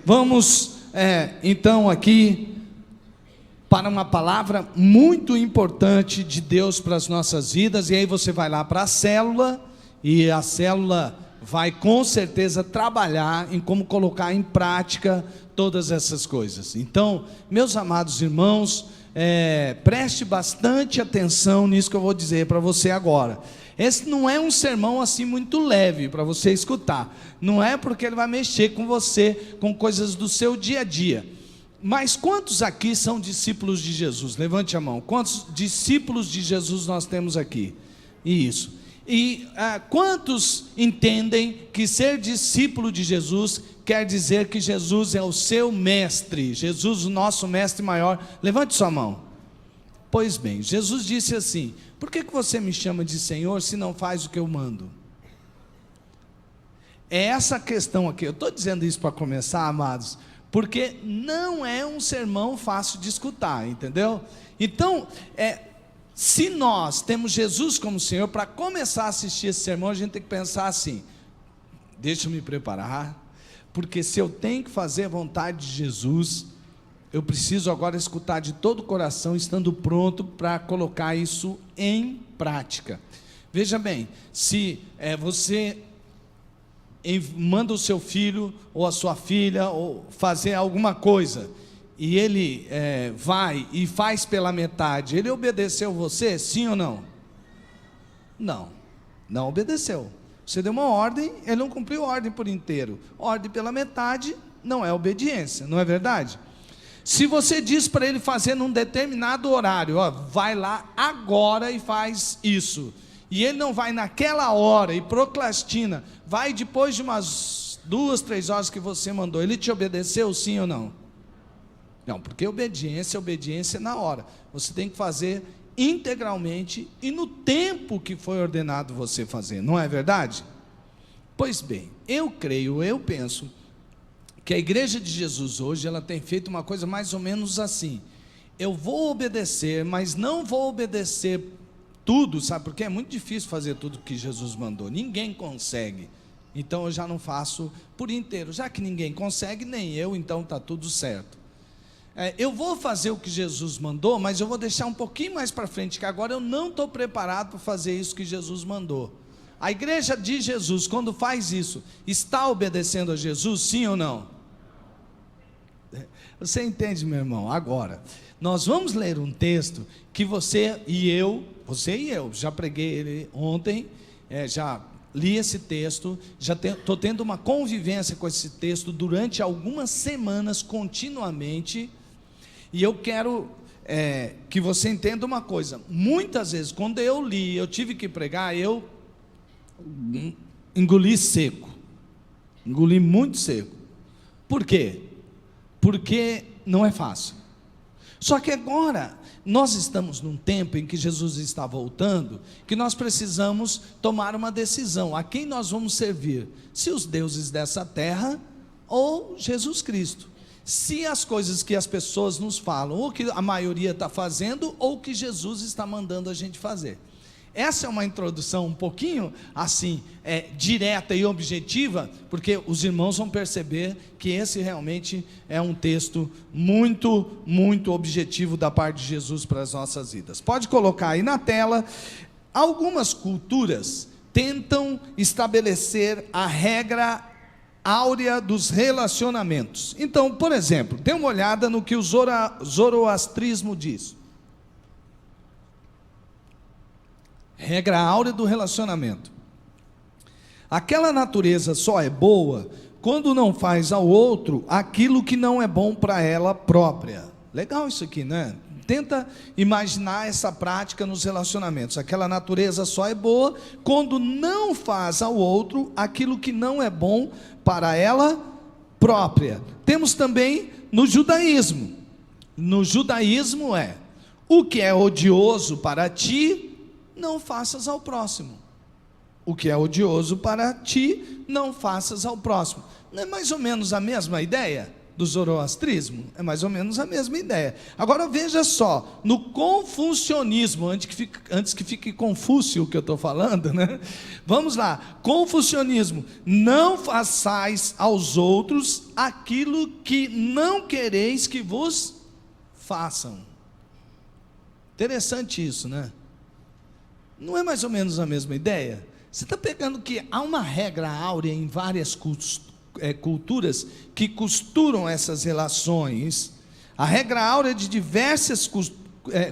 vamos então aqui para uma palavra muito importante de Deus para as nossas vidas. E aí você vai lá para a célula, e a célula vai com certeza trabalhar em como colocar em prática todas essas coisas. Então, meus amados irmãos, preste bastante atenção nisso que eu vou dizer para você agora. Esse não é um sermão assim muito leve para você escutar, não é porque ele vai mexer com você, com coisas do seu dia a dia. Mas quantos aqui são discípulos de Jesus? Levante a mão. Quantos discípulos de Jesus nós temos aqui? Isso. E quantos entendem que ser discípulo de Jesus quer dizer que Jesus é o seu mestre, Jesus o nosso mestre maior? Levante sua mão. Pois bem, Jesus disse assim: por que você me chama de Senhor se não faz o que eu mando? É essa questão aqui. Eu estou dizendo isso para começar, amados, porque não é um sermão fácil de escutar, entendeu? Então, se nós temos Jesus como Senhor, para começar a assistir esse sermão, a gente tem que pensar assim: deixa eu me preparar, porque se eu tenho que fazer a vontade de Jesus, eu preciso agora escutar de todo o coração, estando pronto para colocar isso em prática. Veja bem, se você manda o seu filho ou a sua filha ou fazer alguma coisa, e ele vai e faz pela metade, ele obedeceu você, sim ou não? Não obedeceu. Você deu uma ordem, ele não cumpriu a ordem por inteiro. Ordem pela metade não é obediência, não é verdade? Se você diz para ele fazer num determinado horário, vai lá agora e faz isso, e ele não vai naquela hora e procrastina, vai depois de umas 2, 3 horas que você mandou, ele te obedeceu, sim ou não? Não, porque obediência é na hora. Você tem que fazer integralmente e no tempo que foi ordenado você fazer, não é verdade? Pois bem, eu penso que a igreja de Jesus hoje, ela tem feito uma coisa mais ou menos assim: eu vou obedecer, mas não vou obedecer tudo, sabe? Porque é muito difícil fazer tudo que Jesus mandou, ninguém consegue, então eu já não faço por inteiro, já que ninguém consegue, nem eu, então está tudo certo. Eu vou fazer o que Jesus mandou, mas eu vou deixar um pouquinho mais para frente, que agora eu não estou preparado para fazer isso que Jesus mandou. A igreja de Jesus, quando faz isso, está obedecendo a Jesus, sim ou não? Você entende, meu irmão? Agora, nós vamos ler um texto que você e eu, já preguei ele ontem, já li esse texto, já estou tendo uma convivência com esse texto durante algumas semanas, continuamente, e eu quero que você entenda uma coisa: muitas vezes, quando eu li, eu tive que pregar, eu engoli seco, engoli muito seco. Por quê? Porque não é fácil. Só que agora nós estamos num tempo em que Jesus está voltando, que nós precisamos tomar uma decisão: a quem nós vamos servir? Se os deuses dessa terra ou Jesus Cristo? Se as coisas que as pessoas nos falam, ou que a maioria está fazendo, ou que Jesus está mandando a gente fazer. Essa é uma introdução um pouquinho assim, direta e objetiva, porque os irmãos vão perceber que esse realmente é um texto muito, muito objetivo da parte de Jesus para as nossas vidas. Pode colocar aí na tela. Algumas culturas tentam estabelecer a regra áurea dos relacionamentos. Então, por exemplo, dê uma olhada no que o zoroastrismo diz. Regra áurea do relacionamento: aquela natureza só é boa quando não faz ao outro aquilo que não é bom para ela própria. Legal isso aqui, né? Tenta imaginar essa prática nos relacionamentos. Aquela natureza só é boa quando não faz ao outro aquilo que não é bom para ela própria. Temos também no judaísmo. No judaísmo o que é odioso para ti, não faças ao próximo. O que é odioso para ti, não faças ao próximo. Não é mais ou menos a mesma ideia? Do zoroastrismo. É mais ou menos a mesma ideia. Agora veja só, no confucionismo, antes que fique Confúcio o que eu estou falando, né? Vamos lá, confucionismo: não façais aos outros aquilo que não quereis que vos façam. Interessante isso, né? Não é mais ou menos a mesma ideia? Você está pegando que há uma regra áurea em várias culturas que costuram essas relações. A regra áurea de diversas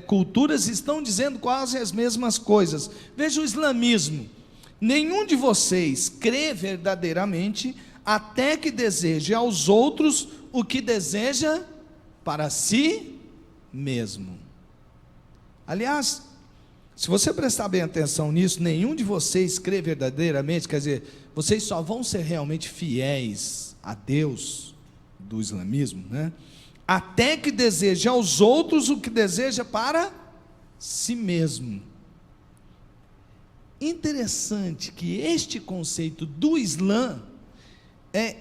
culturas estão dizendo quase as mesmas coisas. Veja o islamismo: nenhum de vocês crê verdadeiramente até que deseje aos outros o que deseja para si mesmo. Aliás, se você prestar bem atenção nisso, nenhum de vocês crê verdadeiramente, quer dizer, vocês só vão ser realmente fiéis a Deus, do islamismo, né? Até que deseje aos outros o que deseja para si mesmo. Interessante que este conceito do Islã,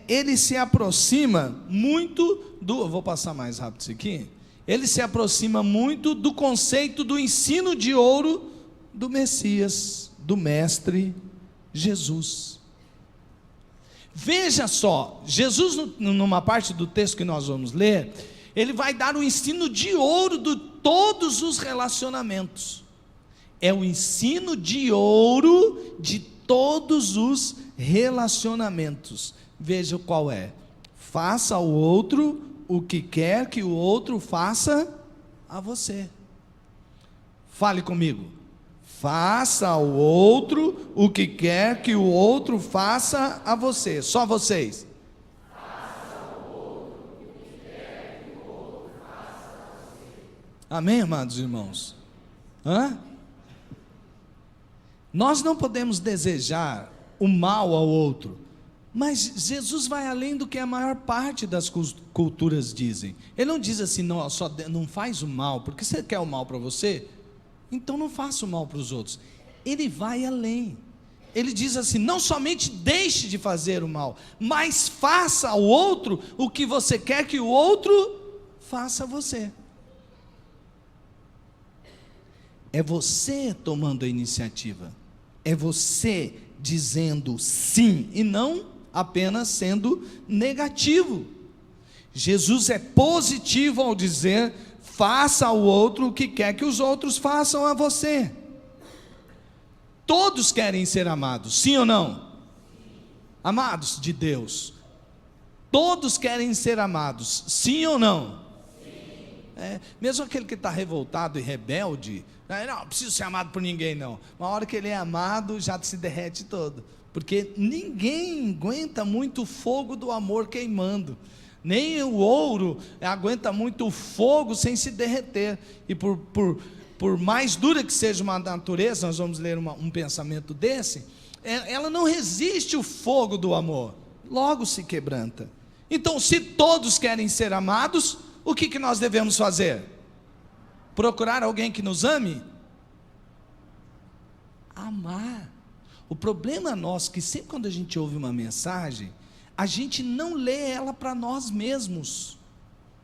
ele se aproxima muito do, eu vou passar mais rápido isso aqui, ele se aproxima muito do conceito do ensino de ouro do Messias, do Mestre Jesus. Veja só, Jesus, numa parte do texto que nós vamos ler, ele vai dar o ensino de ouro de todos os relacionamentos. É o ensino de ouro de todos os relacionamentos. Veja qual é: faça ao outro o que quer que o outro faça a você. Fale comigo. Faça ao outro o que quer que o outro faça a você. Só vocês. Faça ao outro o que quer que o outro faça a você. Amém, amados irmãos? Nós não podemos desejar o mal ao outro, mas Jesus vai além do que a maior parte das culturas dizem. Ele não diz assim: não, só não faz o mal, porque você quer o mal para você, então não faça o mal para os outros. Ele vai além. Ele diz assim: não somente deixe de fazer o mal, mas faça ao outro o que você quer que o outro faça a você. É você tomando a iniciativa, é você dizendo sim e não apenas sendo negativo. Jesus é positivo ao dizer: faça ao outro o que quer que os outros façam a você. Todos querem ser amados, sim ou não? Amados de Deus. Todos querem ser amados, sim ou não? Mesmo aquele que está revoltado e rebelde, não preciso ser amado por ninguém não. Uma hora que ele é amado, já se derrete todo, porque ninguém aguenta muito o fogo do amor queimando, nem o ouro aguenta muito o fogo sem se derreter. E por mais dura que seja uma natureza, nós vamos ler um pensamento desse, ela não resiste o fogo do amor, logo se quebranta. Então, se todos querem ser amados, o que nós devemos fazer? Procurar alguém que nos ame? Amar. O problema nosso é que sempre quando a gente ouve uma mensagem, a gente não lê ela para nós mesmos.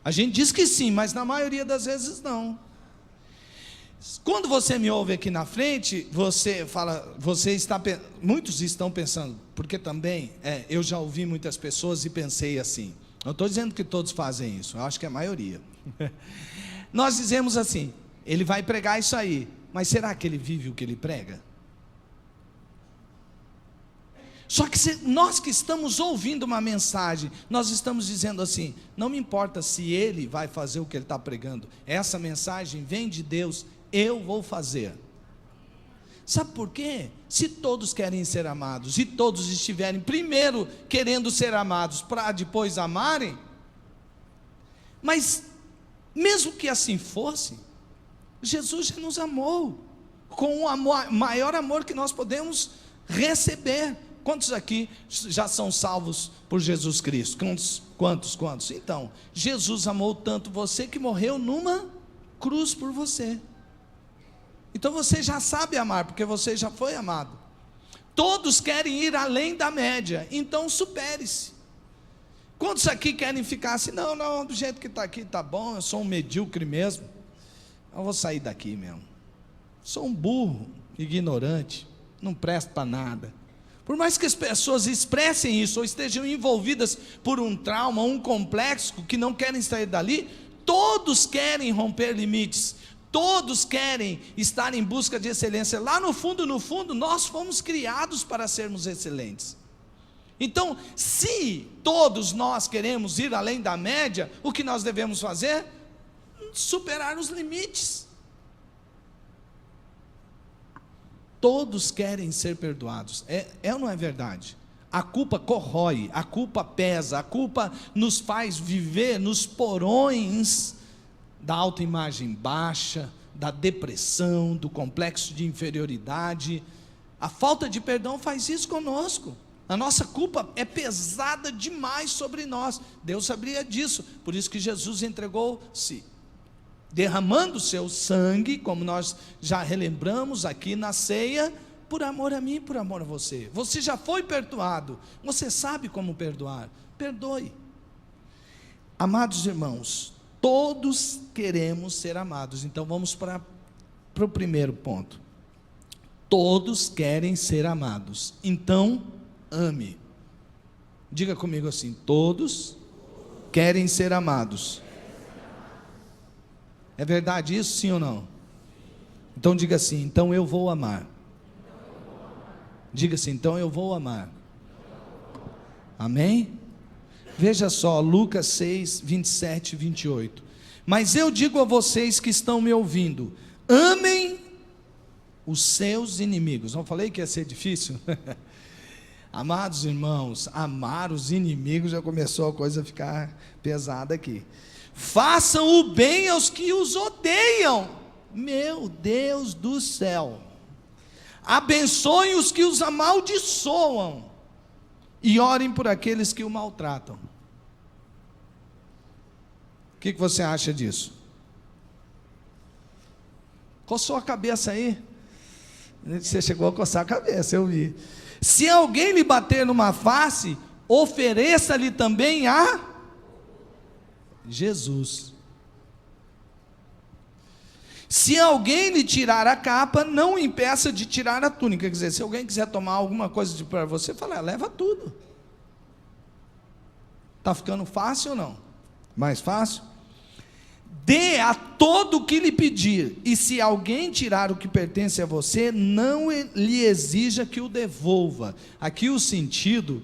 A gente diz que sim, mas na maioria das vezes não. Quando você me ouve aqui na frente, você fala, muitos estão pensando, porque também eu já ouvi muitas pessoas e pensei assim. Não estou dizendo que todos fazem isso, eu acho que é a maioria. Nós dizemos assim: ele vai pregar isso aí, mas será que ele vive o que ele prega? Só que nós que estamos ouvindo uma mensagem, nós estamos dizendo assim: não me importa se ele vai fazer o que ele está pregando, essa mensagem vem de Deus, eu vou fazer. Sabe por quê? Se todos querem ser amados e todos estiverem primeiro querendo ser amados para depois amarem, mas mesmo que assim fosse, Jesus já nos amou com o maior amor que nós podemos receber. Quantos aqui já são salvos por Jesus Cristo? Quantos? Então, Jesus amou tanto você que morreu numa cruz por você. Então você já sabe amar, porque você já foi amado. Todos querem ir além da média, então supere-se. Quantos aqui querem ficar assim? Não, não, do jeito que está aqui está bom, eu sou um medíocre mesmo, eu vou sair daqui mesmo. Sou um burro, ignorante, não presto para nada. Por mais que as pessoas expressem isso, ou estejam envolvidas por um trauma, um complexo, que não querem sair dali, todos querem romper limites, todos querem estar em busca de excelência. Lá no fundo, nós fomos criados para sermos excelentes. Então, se todos nós queremos ir além da média, o que nós devemos fazer? Superar os limites. Todos querem ser perdoados, é ou não é verdade? A culpa corrói, a culpa pesa, a culpa nos faz viver nos porões da autoimagem baixa, da depressão, do complexo de inferioridade. A falta de perdão faz isso conosco. A nossa culpa é pesada demais sobre nós. Deus sabia disso, por isso que Jesus entregou-se, derramando o seu sangue, como nós já relembramos aqui na ceia, por amor a mim, por amor a você. Você já foi perdoado, você sabe como perdoar, perdoe. Amados irmãos, todos queremos ser amados. Então vamos para o primeiro ponto. Todos querem ser amados, então ame. Diga comigo assim: todos querem ser amados. É verdade isso, sim ou não? Então diga assim: então eu vou amar. Diga assim: então eu vou amar. Amém? Veja só, Lucas 6, 27 e 28. Mas eu digo a vocês que estão me ouvindo: amem os seus inimigos. Não falei que ia ser difícil? Amados irmãos, amar os inimigos, já começou a coisa a ficar pesada aqui. Façam o bem aos que os odeiam. Meu Deus do céu. Abençoem os que os amaldiçoam. E orem por aqueles que o maltratam. O que você acha disso? Coçou a cabeça aí? Você chegou a coçar a cabeça, eu vi. Se alguém lhe bater numa face, ofereça-lhe também a Jesus. Se alguém lhe tirar a capa, não o impeça de tirar a túnica. Quer dizer, se alguém quiser tomar alguma coisa para você, fala: leva tudo. Está ficando fácil ou não? Mais fácil? Dê a todo o que lhe pedir, e se alguém tirar o que pertence a você, não lhe exija que o devolva. Aqui o sentido,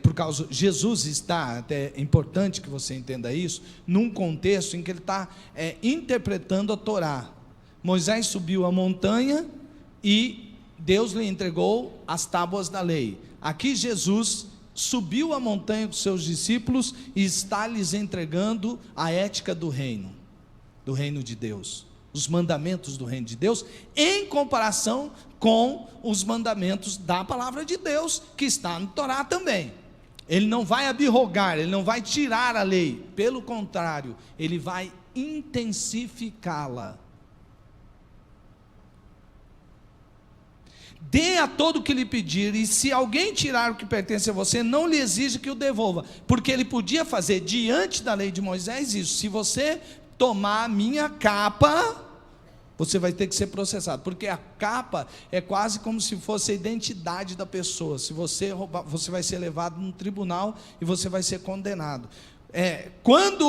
por causa, Jesus está, até é importante que você entenda isso, num contexto em que ele está interpretando a Torá. Moisés subiu a montanha e Deus lhe entregou as tábuas da lei. Aqui Jesus subiu a montanha com seus discípulos e está lhes entregando a ética do reino de Deus, os mandamentos do reino de Deus, em comparação com os mandamentos da palavra de Deus, que está no Torá também. Ele não vai abrogar, ele não vai tirar a lei, pelo contrário, ele vai intensificá-la. Dê a todo o que lhe pedir, e se alguém tirar o que pertence a você, não lhe exija que o devolva, porque ele podia fazer diante da lei de Moisés isso: se você tomar a minha capa, você vai ter que ser processado, porque a capa é quase como se fosse a identidade da pessoa. Se você roubar, você vai ser levado num tribunal e você vai ser condenado. Quando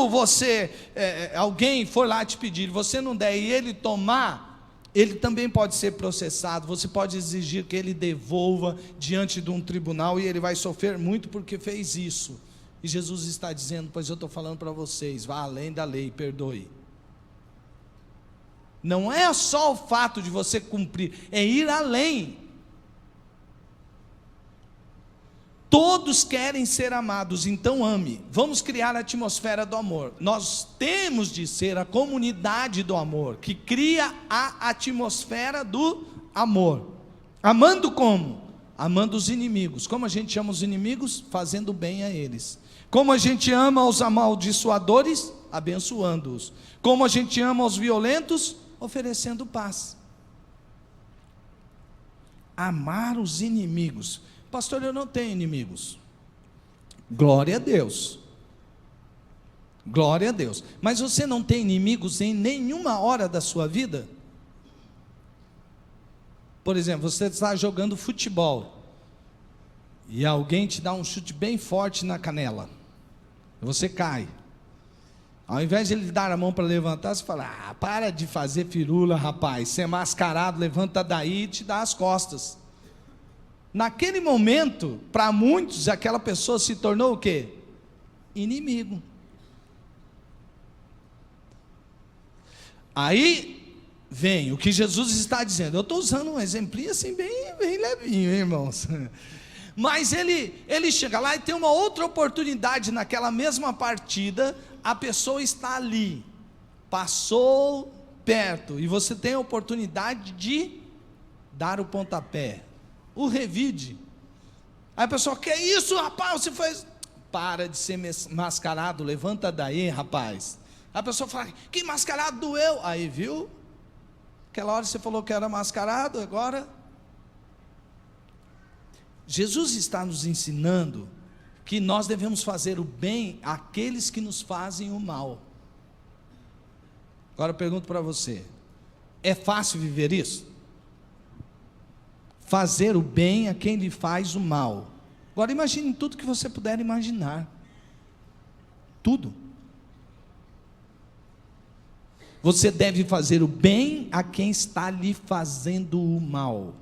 alguém for lá te pedir, você não der e ele tomar, ele também pode ser processado. Você pode exigir que ele devolva diante de um tribunal, e ele vai sofrer muito porque fez isso. E Jesus está dizendo: pois eu estou falando para vocês, vá além da lei, perdoe. Não é só o fato de você cumprir, é ir além. Todos querem ser amados, então ame. Vamos criar a atmosfera do amor. Nós temos de ser a comunidade do amor, que cria a atmosfera do amor. Amando como? Amando os inimigos. Como a gente ama os inimigos? Fazendo bem a eles. Como a gente ama os amaldiçoadores? Abençoando-os. Como a gente ama os violentos? Oferecendo paz. Amar os inimigos. Pastor, eu não tenho inimigos. Glória a Deus. Glória a Deus. Mas você não tem inimigos em nenhuma hora da sua vida? Por exemplo, você está jogando futebol e alguém te dá um chute bem forte na canela, você cai. Ao invés de ele dar a mão para levantar, você fala: para de fazer firula, rapaz, você é mascarado, levanta daí e te dá as costas. Naquele momento, para muitos, aquela pessoa se tornou o quê? Inimigo. Aí vem o que Jesus está dizendo. Eu estou usando um exemplinho assim bem levinho, hein, irmãos? Mas ele chega lá e tem uma outra oportunidade naquela mesma partida. A pessoa está ali, passou perto, e você tem a oportunidade de dar o pontapé, o revide. Aí a pessoa: que isso, rapaz, você fez? Para de ser mascarado, levanta daí, rapaz. A pessoa fala: que mascarado, doeu. Aí, viu? Aquela hora você falou que era mascarado, agora. Jesus está nos ensinando que nós devemos fazer o bem àqueles que nos fazem o mal. Agora eu pergunto para você: é fácil viver isso? Fazer o bem a quem lhe faz o mal. Agora imagine tudo que você puder imaginar. Tudo. Você deve fazer o bem a quem está lhe fazendo o mal.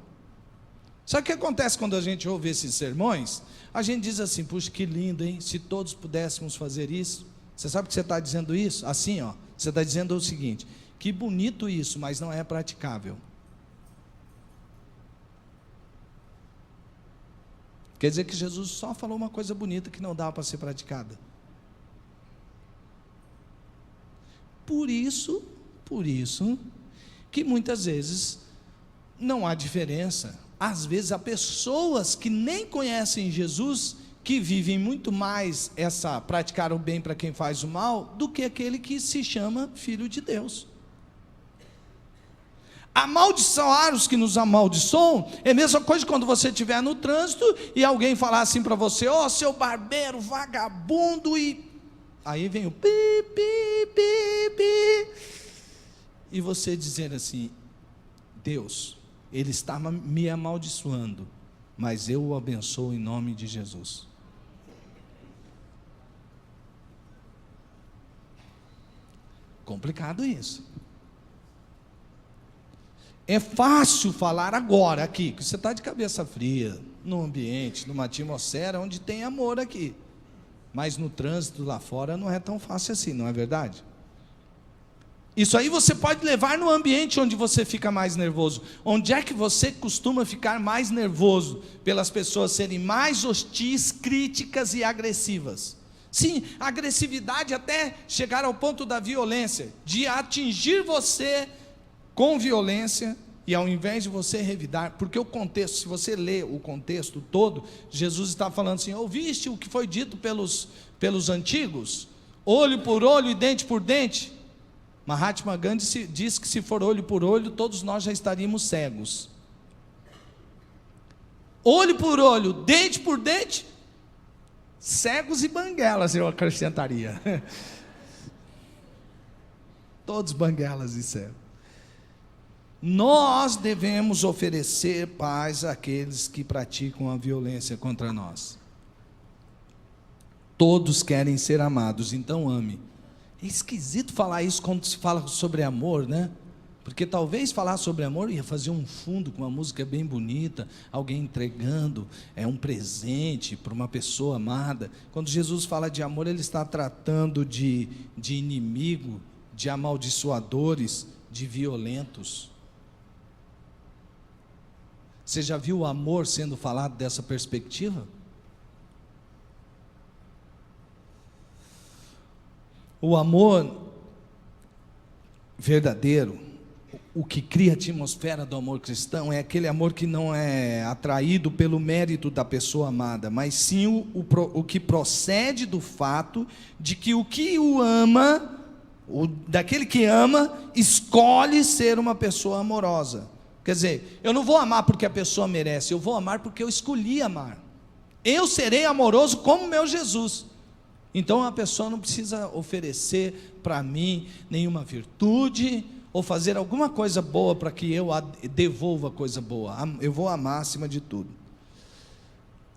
Sabe o que acontece quando a gente ouve esses sermões? A gente diz assim: puxa, que lindo, hein? Se todos pudéssemos fazer isso. Você sabe que você está dizendo isso? Assim, ó, você está dizendo o seguinte: que bonito isso, mas não é praticável. Quer dizer que Jesus só falou uma coisa bonita que não dá para ser praticada. Por isso, que muitas vezes não há diferença. Às vezes há pessoas que nem conhecem Jesus, que vivem muito mais praticar o bem para quem faz o mal, do que aquele que se chama filho de Deus. Amaldiçoar os que nos amaldiçoam é a mesma coisa quando você estiver no trânsito e alguém falar assim para você: ó, seu barbeiro, vagabundo, e aí vem o pi, pi, pi, pi, e você dizer assim: Deus, ele está me amaldiçoando, mas eu o abençoo em nome de Jesus. Complicado isso. É fácil falar agora aqui, que você está de cabeça fria, num ambiente, numa atmosfera onde tem amor aqui, mas no trânsito lá fora não é tão fácil assim, não é verdade? Isso aí você pode levar no ambiente onde você fica mais nervoso. Onde é que você costuma ficar mais nervoso? Pelas pessoas serem mais hostis, críticas e agressivas. Sim, agressividade até chegar ao ponto da violência, de atingir você com violência, e ao invés de você revidar, porque o contexto, se você lê o contexto todo, Jesus está falando assim: ouviste o que foi dito pelos antigos? Olho por olho e dente por dente. Mahatma Gandhi diz que se for olho por olho, todos nós já estaríamos cegos. Olho por olho, dente por dente, cegos e banguelas, eu acrescentaria. Todos banguelas e cegos. Nós devemos oferecer paz àqueles que praticam a violência contra nós. Todos querem ser amados, então ame. É esquisito falar isso quando se fala sobre amor, né? Porque talvez falar sobre amor ia fazer um fundo com uma música bem bonita, alguém entregando um presente para uma pessoa amada. Quando Jesus fala de amor, ele está tratando de inimigo, de amaldiçoadores, de violentos. Você já viu o amor sendo falado dessa perspectiva? O amor verdadeiro, o que cria a atmosfera do amor cristão, é aquele amor que não é atraído pelo mérito da pessoa amada, mas sim o que procede do fato de que o que o ama, daquele que ama, escolhe ser uma pessoa amorosa. Quer dizer, eu não vou amar porque a pessoa merece, eu vou amar porque eu escolhi amar. Eu serei amoroso como meu Jesus. Então a pessoa não precisa oferecer para mim nenhuma virtude, ou fazer alguma coisa boa para que eu devolva coisa boa. Eu vou amar acima de tudo.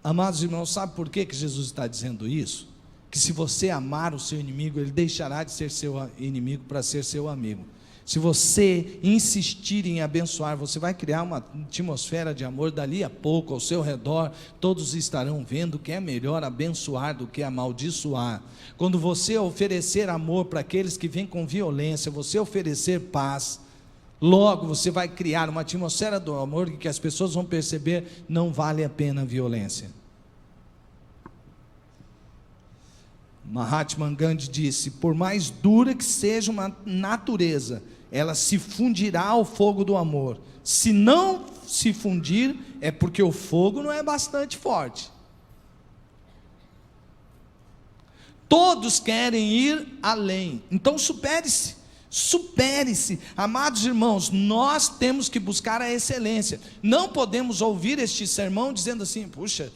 Amados irmãos, sabe por que Jesus está dizendo isso? Que se você amar o seu inimigo, ele deixará de ser seu inimigo para ser seu amigo. Se você insistir em abençoar, você vai criar uma atmosfera de amor. Dali a pouco, ao seu redor, todos estarão vendo que é melhor abençoar do que amaldiçoar. Quando você oferecer amor para aqueles que vêm com violência, você oferecer paz, logo você vai criar uma atmosfera do amor que as pessoas vão perceber, não vale a pena a violência. Mahatma Gandhi disse: por mais dura que seja uma natureza, ela se fundirá ao fogo do amor. Se não se fundir, é porque o fogo não é bastante forte. Todos querem ir além, então supere-se. Supere-se, amados irmãos, nós temos que buscar a excelência. Não podemos ouvir este sermão dizendo assim: puxa,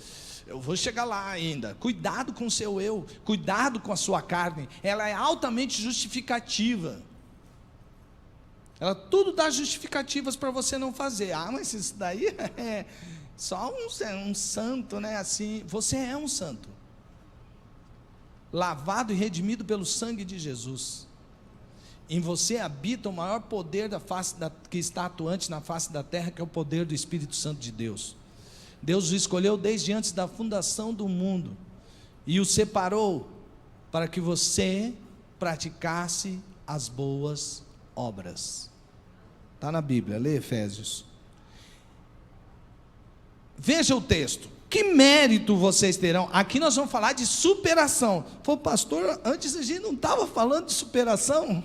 eu vou chegar lá ainda. Cuidado com o seu eu, cuidado com a sua carne, ela é altamente justificativa. Ela tudo dá justificativas para você não fazer. Ah, mas isso daí é só um santo, né? Assim, você é um santo, lavado e redimido pelo sangue de Jesus. Em você habita o maior poder que está atuante na face da terra, que é o poder do Espírito Santo de Deus. Deus o escolheu desde antes da fundação do mundo e o separou para que você praticasse as boas obras. Está na Bíblia, lê Efésios. Veja o texto. Que mérito vocês terão? Aqui nós vamos falar de superação. Pô, pastor, antes a gente não estava falando de superação?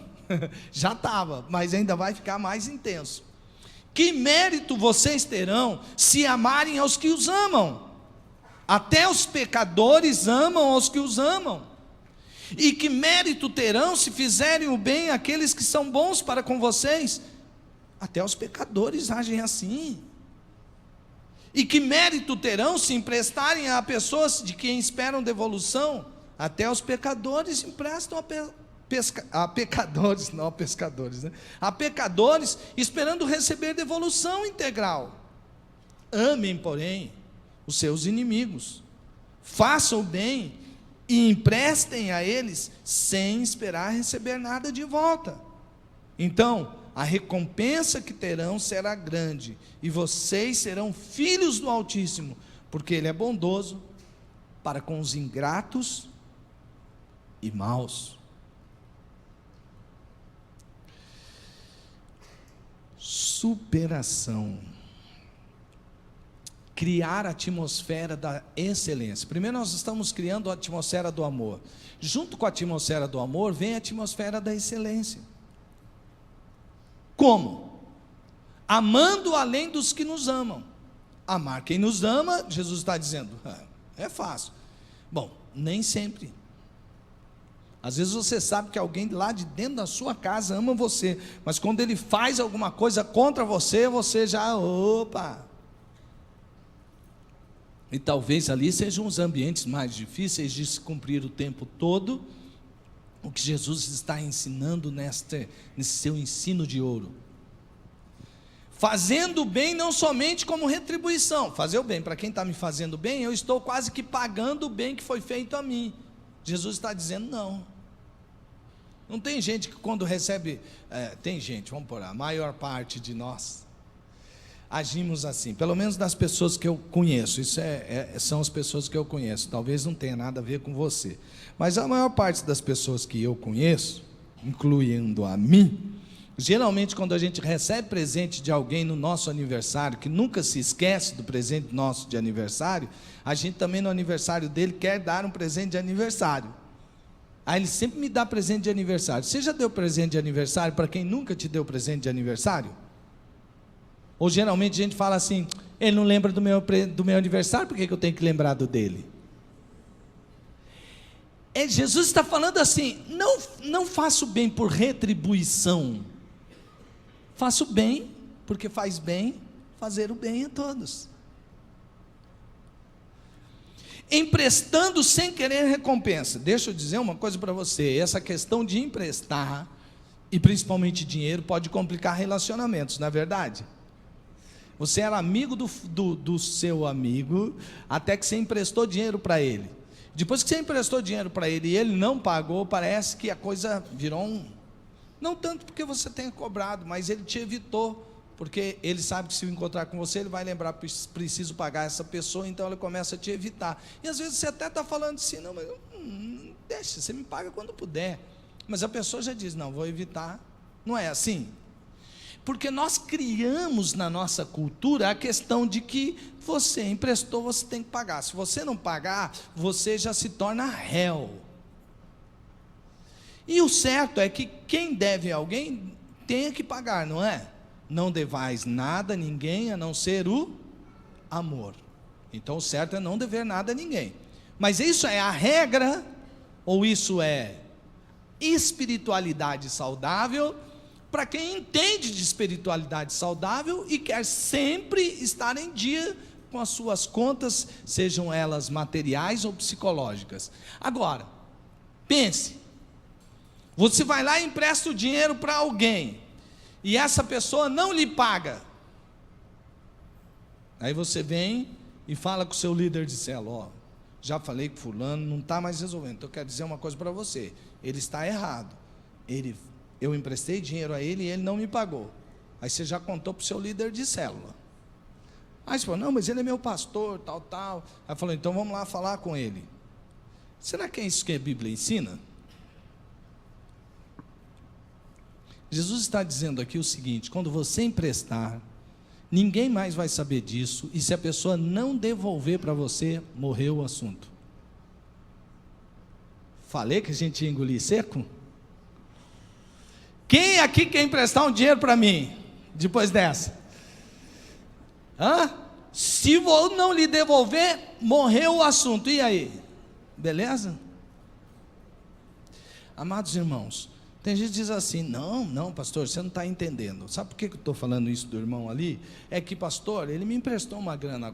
Já estava, mas ainda vai ficar mais intenso. Que mérito vocês terão se amarem aos que os amam? Até os pecadores amam aos que os amam. E que mérito terão se fizerem o bem àqueles que são bons para com vocês? Até os pecadores agem assim. E que mérito terão se emprestarem a pessoas de quem esperam devolução? Até os pecadores emprestam a pecadores, não a pescadores, né? A pecadores esperando receber devolução integral. Amem, porém, os seus inimigos, façam o bem e emprestem a eles sem esperar receber nada de volta. Então a recompensa que terão será grande, e vocês serão filhos do Altíssimo, porque Ele é bondoso para com os ingratos e maus. Superação. Criar a atmosfera da excelência. Primeiro nós estamos criando a atmosfera do amor. Junto com a atmosfera do amor vem a atmosfera da excelência. Como? Amando além dos que nos amam. Amar quem nos ama, Jesus está dizendo, é fácil. Bom, nem sempre. Às vezes você sabe que alguém lá de dentro da sua casa ama você, mas quando ele faz alguma coisa contra você, você já, opa. E talvez ali sejam os ambientes mais difíceis de se cumprir o tempo todo, o que Jesus está ensinando nesse seu ensino de ouro. Fazendo o bem não somente como retribuição. Fazer o bem, para quem está me fazendo bem, eu estou quase que pagando o bem que foi feito a mim. Jesus está dizendo não. Não tem gente que quando recebe, tem gente, vamos por a maior parte de nós agimos assim, pelo menos das pessoas que eu conheço, isso são as pessoas que eu conheço, talvez não tenha nada a ver com você, mas a maior parte das pessoas que eu conheço, incluindo a mim, geralmente quando a gente recebe presente de alguém no nosso aniversário, que nunca se esquece do presente nosso de aniversário, a gente também no aniversário dele quer dar um presente de aniversário. Aí ele sempre me dá presente de aniversário. Você já deu presente de aniversário para quem nunca te deu presente de aniversário? Ou geralmente a gente fala assim, ele não lembra do meu aniversário, por que eu tenho que lembrar do dele? Jesus está falando assim, não faço bem por retribuição, faço bem, porque faz bem fazer o bem a todos. emprestando sem querer recompensa. Deixa eu dizer uma coisa para você, essa questão de emprestar, e principalmente dinheiro, pode complicar relacionamentos, não é verdade? Você era amigo do seu amigo, até que você emprestou dinheiro para ele. Depois que você emprestou dinheiro para ele e ele não pagou, parece que a coisa virou não tanto porque você tenha cobrado, mas ele te evitou, porque ele sabe que se encontrar com você, ele vai lembrar, preciso pagar essa pessoa, então ele começa a te evitar. E às vezes você até está falando assim, não, mas deixa, você me paga quando puder. Mas a pessoa já diz, não, vou evitar. Não é assim? Porque nós criamos na nossa cultura a questão de que você emprestou, você tem que pagar. Se você não pagar, você já se torna réu. E o certo é que quem deve a alguém tenha que pagar, não é? Não devais nada a ninguém a não ser o amor. Então o certo é não dever nada a ninguém. Mas isso é a regra ou isso é espiritualidade saudável para quem entende de espiritualidade saudável e quer sempre estar em dia com as suas contas, sejam elas materiais ou psicológicas. Agora, pense, você vai lá e empresta o dinheiro para alguém, e essa pessoa não lhe paga. Aí você vem e fala com o seu líder de célula, já falei com fulano, não está mais resolvendo, então eu quero dizer uma coisa para você, ele está errado, eu emprestei dinheiro a ele e ele não me pagou. Aí você já contou para o seu líder de célula. Aí você falou, não, mas ele é meu pastor, tal. Aí falou, então vamos lá falar com ele. Será que é isso que a Bíblia ensina? Jesus está dizendo aqui o seguinte, quando você emprestar, ninguém mais vai saber disso, e se a pessoa não devolver para você, morreu o assunto. Falei que a gente ia engolir seco? Quem aqui quer emprestar um dinheiro para mim, depois dessa? Se eu não lhe devolver, morreu o assunto, e aí? Beleza? Amados irmãos, tem gente que diz assim, não pastor, você não está entendendo. Sabe por que eu estou falando isso do irmão ali? É que pastor, ele me emprestou uma grana,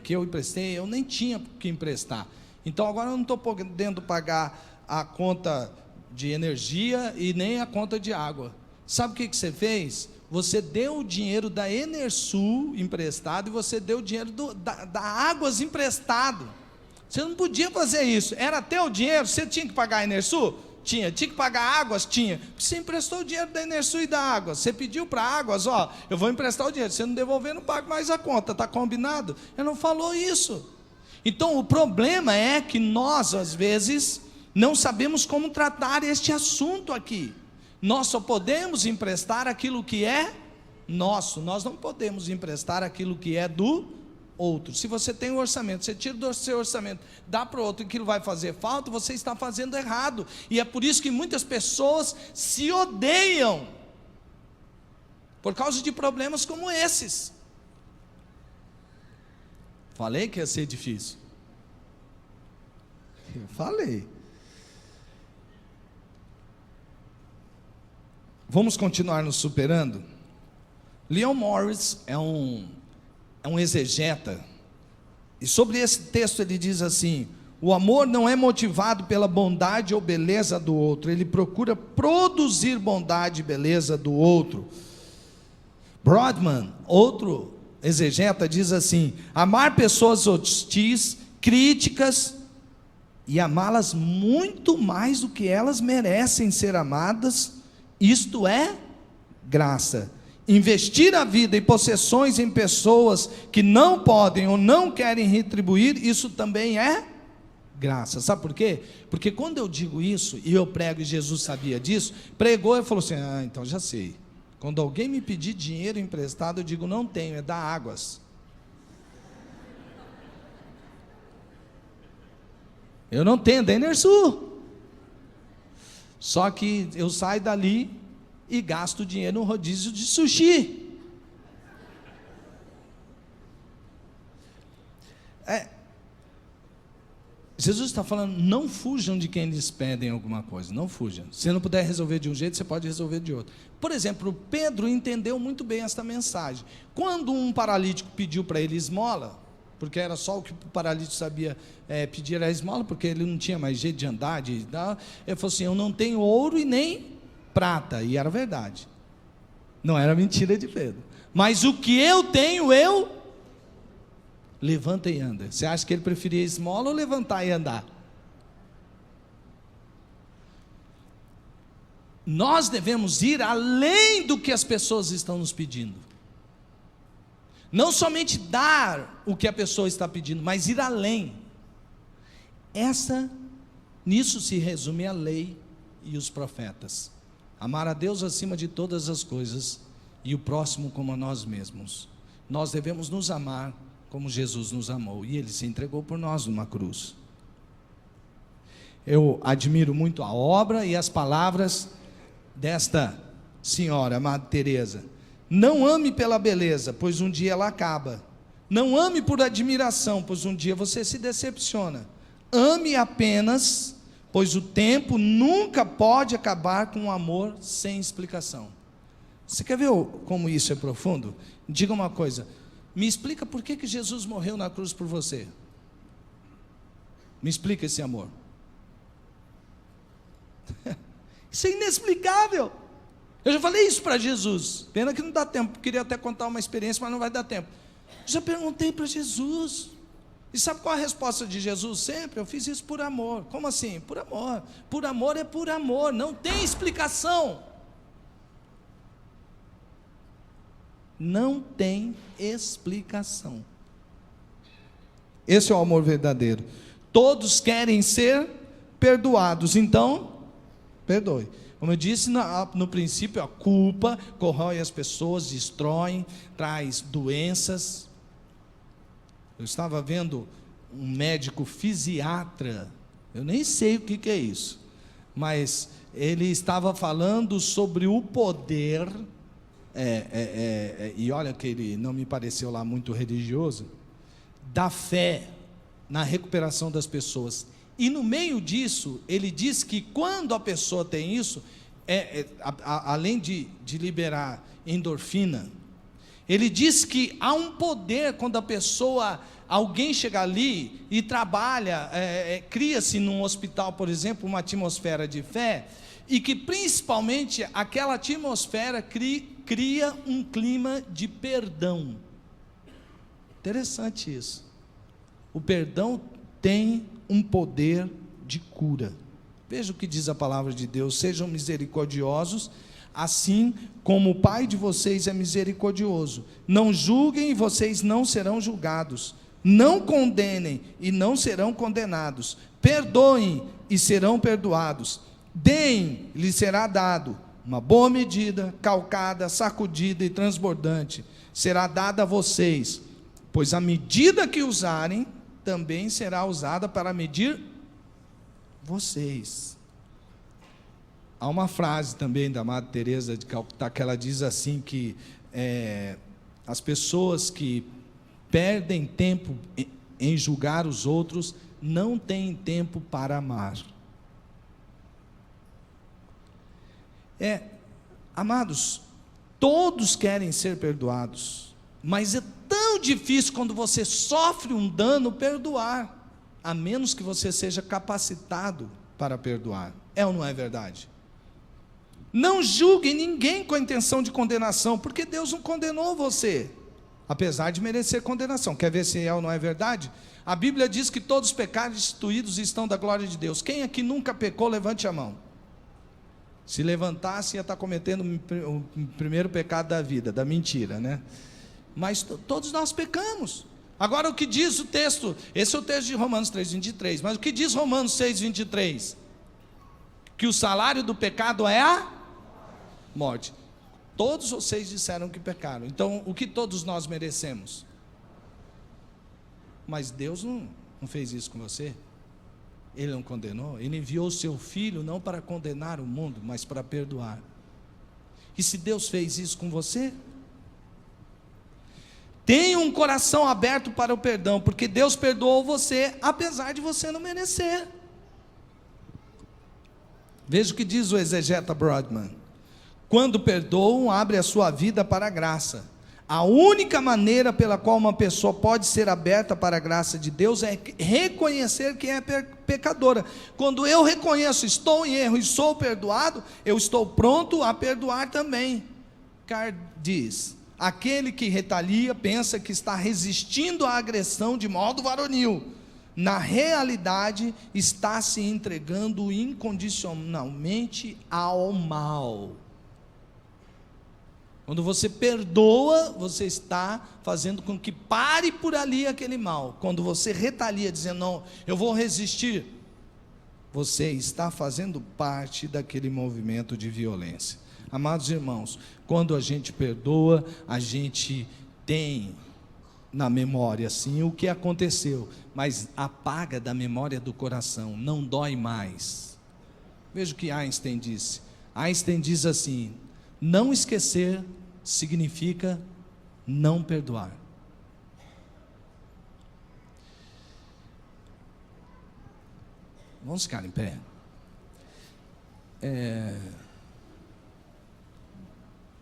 que eu emprestei, eu nem tinha que emprestar. Então agora eu não estou podendo pagar a conta de energia e nem a conta de água. Sabe o que você fez? Você deu o dinheiro da Enersul emprestado e você deu o dinheiro da Águas emprestado. Você não podia fazer isso. Era teu dinheiro, você tinha que pagar a Enersul? Tinha que pagar Águas? Tinha. Você emprestou o dinheiro da Enersul e da Águas. Você pediu para Águas, eu vou emprestar o dinheiro. Se você não devolver, não pago mais a conta. Está combinado? Ele não falou isso. Então o problema é que nós, às vezes, não sabemos como tratar este assunto aqui. Nós só podemos emprestar aquilo que é nosso, nós não podemos emprestar aquilo que é do outro. Se você tem um orçamento, você tira do seu orçamento, dá para o outro, e aquilo vai fazer falta, você está fazendo errado, e é por isso que muitas pessoas se odeiam, por causa de problemas como esses. Falei que ia ser difícil. Eu falei. Vamos continuar nos superando? Leon Morris é um exegeta, e sobre esse texto ele diz assim: o amor não é motivado pela bondade ou beleza do outro, ele procura produzir bondade e beleza do outro. Brodmann, outro exegeta, diz assim: amar pessoas hostis, críticas, e amá-las muito mais do que elas merecem ser amadas, isto é graça. Investir a vida e possessões em pessoas que não podem ou não querem retribuir, isso também é graça. Sabe por quê? Porque quando eu digo isso, e eu prego, e Jesus sabia disso, pregou e falou assim: então já sei. Quando alguém me pedir dinheiro emprestado, eu digo: não tenho, é da Águas. Eu não tenho, da Enersul. Só que eu saio dali e gasto dinheiro no rodízio de sushi. Jesus está falando: não fujam de quem lhes pedem alguma coisa, não fujam. Se não puder resolver de um jeito, você pode resolver de outro. Por exemplo, Pedro entendeu muito bem esta mensagem. Quando um paralítico pediu para ele esmola, porque era só o que o paralítico sabia pedir, era esmola, porque ele não tinha mais jeito de andar, ele falou assim: eu não tenho ouro e nem prata, e era verdade, não era mentira de Pedro, mas o que eu tenho, eu levanta e anda. Você acha que ele preferia esmola ou levantar e andar? Nós devemos ir além do que as pessoas estão nos pedindo, não somente dar o que a pessoa está pedindo, mas ir além. Nisso se resume a lei e os profetas: amar a Deus acima de todas as coisas e o próximo como a nós mesmos. Nós devemos nos amar como Jesus nos amou, e Ele se entregou por nós numa cruz. Eu admiro muito a obra e as palavras desta senhora, Amada Teresa. Não ame pela beleza, pois um dia ela acaba. Não ame por admiração, pois um dia você se decepciona. Ame apenas, pois o tempo nunca pode acabar com um amor sem explicação. Você quer ver como isso é profundo? Diga uma coisa: me explica por que Jesus morreu na cruz por você. Me explica esse amor. Isso é inexplicável. Eu já falei isso para Jesus, pena que não dá tempo, queria até contar uma experiência, mas não vai dar tempo. Já perguntei para Jesus, e sabe qual a resposta de Jesus sempre? Eu fiz isso por amor. Como assim? Por amor. Por amor é por amor, não tem explicação. Não tem explicação. Esse é o amor verdadeiro. Todos querem ser perdoados, então perdoe. Como eu disse no princípio, a culpa corrói as pessoas, destrói, traz doenças. Eu estava vendo um médico fisiatra, eu nem sei o que é isso, mas ele estava falando sobre o poder, e olha que ele não me pareceu lá muito religioso, da fé na recuperação das pessoas. E no meio disso, ele diz que quando a pessoa tem isso, além de liberar endorfina, ele diz que há um poder quando alguém chega ali e trabalha, cria-se num hospital, por exemplo, uma atmosfera de fé, e que principalmente aquela atmosfera cria um clima de perdão. Interessante isso. O perdão tem um poder de cura. Veja o que diz a palavra de Deus: sejam misericordiosos, assim como o Pai de vocês é misericordioso. Não julguem e vocês não serão julgados. Não condenem e não serão condenados. Perdoem e serão perdoados. Deem, lhes será dado. Uma boa medida, calcada, sacudida e transbordante será dada a vocês, pois a medida que usarem também será usada para medir vocês. Há uma frase também da Amada Teresa de Calcutá que ela diz assim, que as pessoas que perdem tempo em julgar os outros não têm tempo para amar. Amados, todos querem ser perdoados, mas é tão difícil quando você sofre um dano perdoar, a menos que você seja capacitado para perdoar. É ou não é verdade? Não julguem ninguém com a intenção de condenação, porque Deus não condenou você, apesar de merecer condenação. Quer ver se é ou não é verdade? A Bíblia diz que todos os pecados destituídos estão da glória de Deus. Quem aqui nunca pecou, levante a mão. Se levantasse, ia estar cometendo o primeiro pecado da vida, da mentira, né? Mas todos nós pecamos. Agora o que diz o texto? Esse é o texto de Romanos 3:23, mas o que diz Romanos 6:23? Que o salário do pecado é a morte. Todos vocês disseram que pecaram. Então, o que todos nós merecemos? Mas Deus não fez isso com você. Ele não condenou. Ele enviou o seu Filho não para condenar o mundo, mas para perdoar. E se Deus fez isso com você, tenha um coração aberto para o perdão, porque Deus perdoou você, apesar de você não merecer. Veja o que diz o exegeta Brodman: quando perdoam, abre a sua vida para a graça. A única maneira pela qual uma pessoa pode ser aberta para a graça de Deus é reconhecer que é pecadora. Quando eu reconheço, estou em erro e sou perdoado, eu estou pronto a perdoar também. Carr diz: aquele que retalia pensa que está resistindo à agressão de modo varonil. Na realidade, está se entregando incondicionalmente ao mal. Quando você perdoa, você está fazendo com que pare por ali aquele mal. Quando você retalia, dizendo, não, eu vou resistir, você está fazendo parte daquele movimento de violência. Amados irmãos, quando a gente perdoa, a gente tem na memória, sim, o que aconteceu, mas apaga da memória do coração, não dói mais. Veja o que Einstein disse. Einstein diz assim: não esquecer significa não perdoar. Vamos ficar em pé.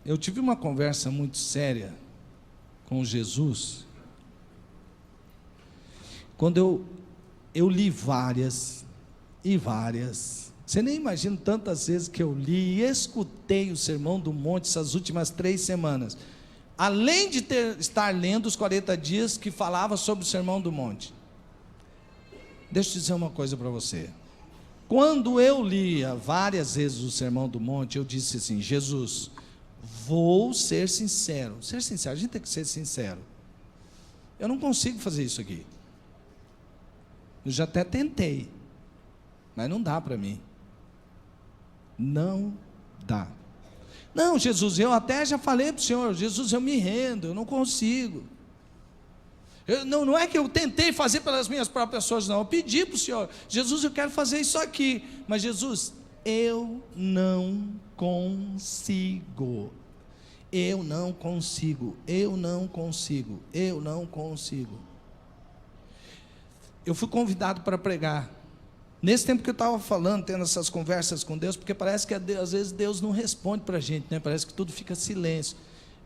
Eu tive uma conversa muito séria com Jesus, quando eu li várias e várias. Você nem imagina tantas vezes que eu li e escutei o Sermão do Monte essas últimas 3 semanas. Além de estar lendo os 40 dias que falava sobre o Sermão do Monte. Deixa eu dizer uma coisa para você. Quando eu lia várias vezes o Sermão do Monte, eu disse assim: Jesus, vou ser sincero. Ser sincero, a gente tem que ser sincero. Eu não consigo fazer isso aqui. Eu já até tentei, mas não dá para mim. Não dá. Não, Jesus, eu até já falei para o Senhor, Jesus, eu me rendo, eu não consigo. Não é que eu tentei fazer pelas minhas próprias forças, não. Eu pedi para o Senhor, Jesus, eu quero fazer isso aqui. Mas Jesus, eu não consigo. Eu não consigo. Eu não consigo. Eu não consigo. Eu fui convidado para pregar. Nesse tempo que eu estava falando, tendo essas conversas com Deus, porque parece que às vezes Deus não responde para a gente, né? Parece que tudo fica silêncio.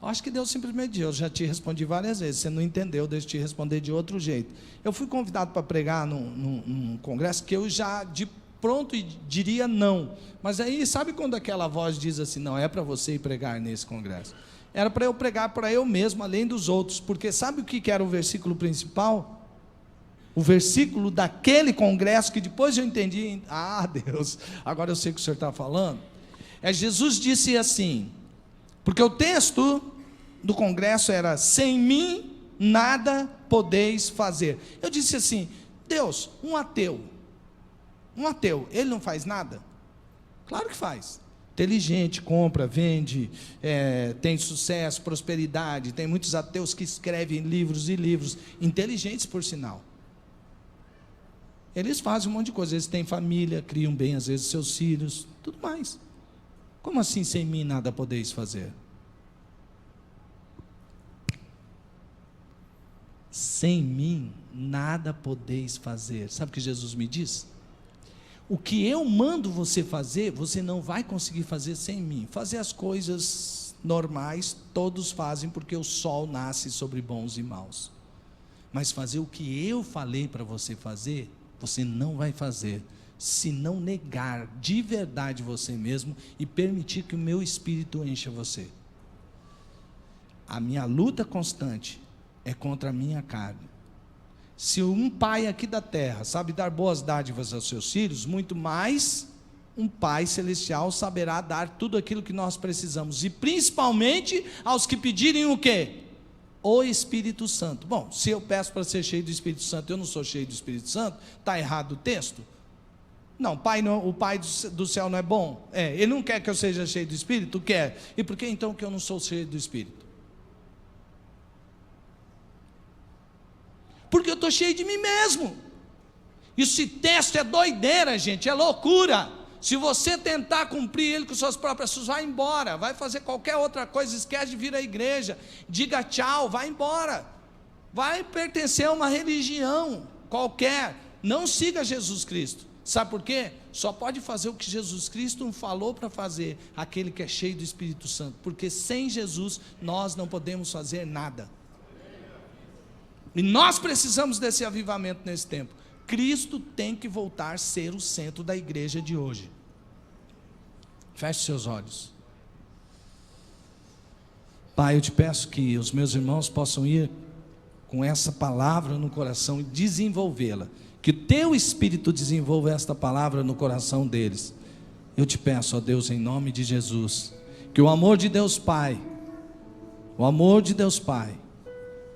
Eu acho que Deus simplesmente, eu já te respondi várias vezes, você não entendeu, deixa eu te responder de outro jeito. Eu fui convidado para pregar num congresso que eu já de pronto diria não, mas aí sabe quando aquela voz diz assim, não, é para você ir pregar nesse congresso? Era para eu pregar para eu mesmo, além dos outros, porque sabe o que era o versículo principal? O versículo daquele congresso, que depois eu entendi, Deus, agora eu sei o que o senhor está falando. Jesus disse assim, porque o texto do congresso era: sem mim nada podeis fazer. Eu disse assim: Deus, um ateu, ele não faz nada? Claro que faz. Inteligente, compra, vende, tem sucesso, prosperidade. Tem muitos ateus que escrevem livros e livros, inteligentes por sinal. Eles fazem um monte de coisa, eles têm família, criam bem às vezes seus filhos, tudo mais. Como assim, sem mim nada podeis fazer? Sem mim nada podeis fazer. Sabe o que Jesus me diz? O que eu mando você fazer, você não vai conseguir fazer sem mim. Fazer as coisas normais, todos fazem, porque o sol nasce sobre bons e maus. Mas fazer o que eu falei para você fazer, você não vai fazer, se não negar de verdade você mesmo e permitir que o meu Espírito encha você. A minha luta constante é contra a minha carne. Se um pai aqui da terra sabe dar boas dádivas aos seus filhos, muito mais um Pai Celestial saberá dar tudo aquilo que nós precisamos, e principalmente aos que pedirem o quê? O Espírito Santo. Bom, se eu peço para ser cheio do Espírito Santo, eu não sou cheio do Espírito Santo, está errado o texto? Não, o Pai do céu não é bom? Ele não quer que eu seja cheio do Espírito? Quer. E por que então que eu não sou cheio do Espírito? Porque eu estou cheio de mim mesmo. Esse texto é doideira, gente, é loucura. Se você tentar cumprir ele com suas próprias forças, vai embora, vai fazer qualquer outra coisa, esquece de vir à igreja, diga tchau, vai embora, vai pertencer a uma religião qualquer, não siga Jesus Cristo, Sabe por quê? Só pode fazer o que Jesus Cristo falou para fazer, aquele que é cheio do Espírito Santo, porque sem Jesus nós não podemos fazer nada. E nós precisamos desse avivamento nesse tempo. Cristo tem que voltar a ser o centro da igreja de hoje. Feche seus olhos. Pai, eu te peço que os meus irmãos possam ir com essa palavra no coração e desenvolvê-la. Que o teu Espírito desenvolva esta palavra no coração deles. Eu te peço, ó Deus, em nome de Jesus, que o amor de Deus Pai,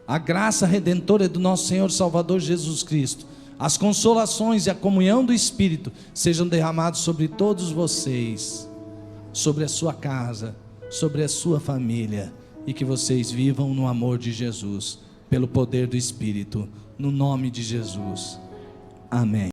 a graça redentora do nosso Senhor Salvador Jesus Cristo, as consolações e a comunhão do Espírito sejam derramados sobre todos vocês, sobre a sua casa, sobre a sua família, e que vocês vivam no amor de Jesus, pelo poder do Espírito, no nome de Jesus. Amém.